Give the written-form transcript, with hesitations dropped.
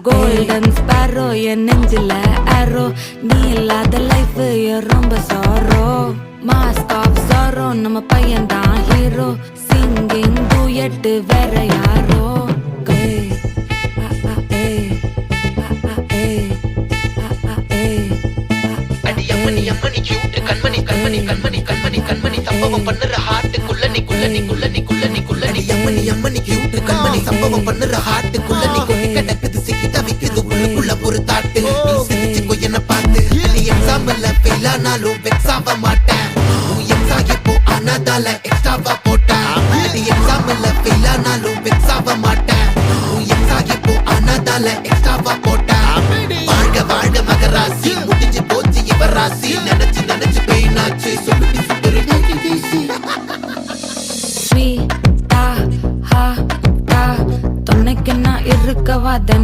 golden sparrow என் நெஞ்சில ஆரோ நீ இல்லாத லைஃப் ரொம்ப சாரோ மாஸ்க் ஆஃப் சாரோ நம்ம பையன் தான் ஹீரோ சிங்கிங் டூயட் வேற யாரோ கண்மணி கண்மணி கண்மணி கண்மணி கண்மணி சம்பவம் பண்ணுற ஹார்ட்டுக்குள்ள நீ குள்ள நீ குள்ள நீ குள்ள நீ குள்ள நீ அம்மணி அம்மணி கியூட் கண்மணி சம்பவம் பண்ணுற ஹார்ட்டுக்குள்ள நீ கொட்டி கிடக்குது சிக்கி தவிக்குது உள்ளுக்குள்ள ஒரு தாட்டு நீ சிரிச்சுக்கோ என்ன பார்த்து நீ எக்ஸாம்பிள் ஃபெயில் ஆனாலும் வெக்ஸ் ஆக மாட்டேன் உன் எக்ஸாம் இப்போ ஆனதால எக்ஸ்ட்ராவா போட்டேன் நீ எக்ஸாம்பிள் ஃபெயில் ஆனாலும் வெக்ஸ் ஆக மாட்டேன் உன் எக்ஸாம் இப்போ ஆனதால எக்ஸ்ட்ராவா போட்டேன் வாழ்க வாழ்க மகராசி முடிஞ்சு போச்சு இவர் ராசி நினைச்சு நினைச்சு பெயினாச்சு சொல்லுடி சுந்தரி ஸ்வீட்டா ஹா டா துணைக்கு நான் இருக்கவாதன்